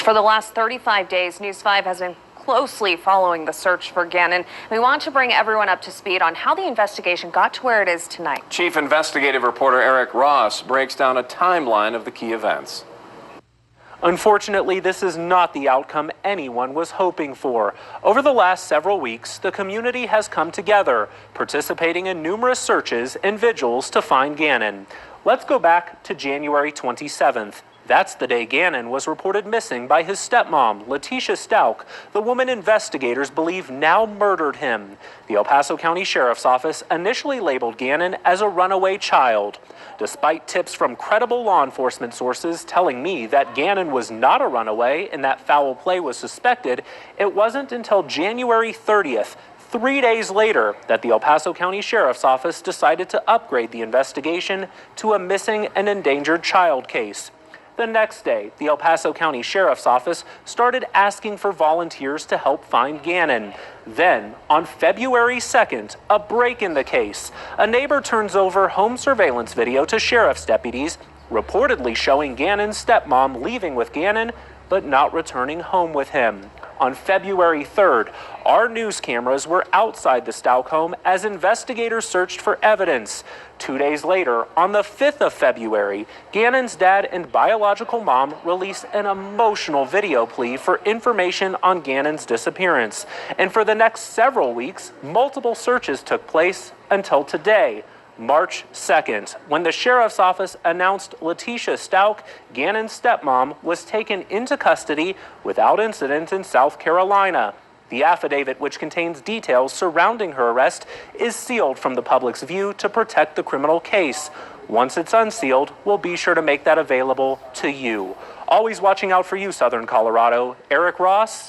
For the last 35 days, News 5 has been closely following the search for Gannon. We want to bring everyone up to speed on how the investigation got to where it is tonight. Chief investigative reporter Eric Ross breaks down a timeline of the key events. Unfortunately, this is not the outcome anyone was hoping for. Over the last several weeks, the community has come together, participating in numerous searches and vigils to find Gannon. Let's go back to January 27th. That's the day Gannon was reported missing by his stepmom, Gannon Stauch, the woman investigators believe now murdered him. The El Paso County Sheriff's Office initially labeled Gannon as a runaway child. Despite tips from credible law enforcement sources telling me that Gannon was not a runaway and that foul play was suspected, it wasn't until January 30th, 3 days later, that the El Paso County Sheriff's Office decided to upgrade the investigation to a missing and endangered child case. The next day, the El Paso County Sheriff's Office started asking for volunteers to help find Gannon. Then, on February 2nd, a break in the case. A neighbor turns over home surveillance video to sheriff's deputies, reportedly showing Gannon's stepmom leaving with Gannon, but not returning home with him. On February 3rd, our news cameras were outside the Stauch home as investigators searched for evidence. 2 days later, on the 5th of February, Gannon's dad and biological mom released an emotional video plea for information on Gannon's disappearance. And for the next several weeks, multiple searches took place until today, March 2nd, when the sheriff's office announced Gannon Stauch, Gannon's stepmom, was taken into custody without incident in South Carolina. The affidavit, which contains details surrounding her arrest, is sealed from the public's view to protect the criminal case. Once it's unsealed, we'll be sure to make that available to you. Always watching out for you, Southern Colorado. Eric Ross,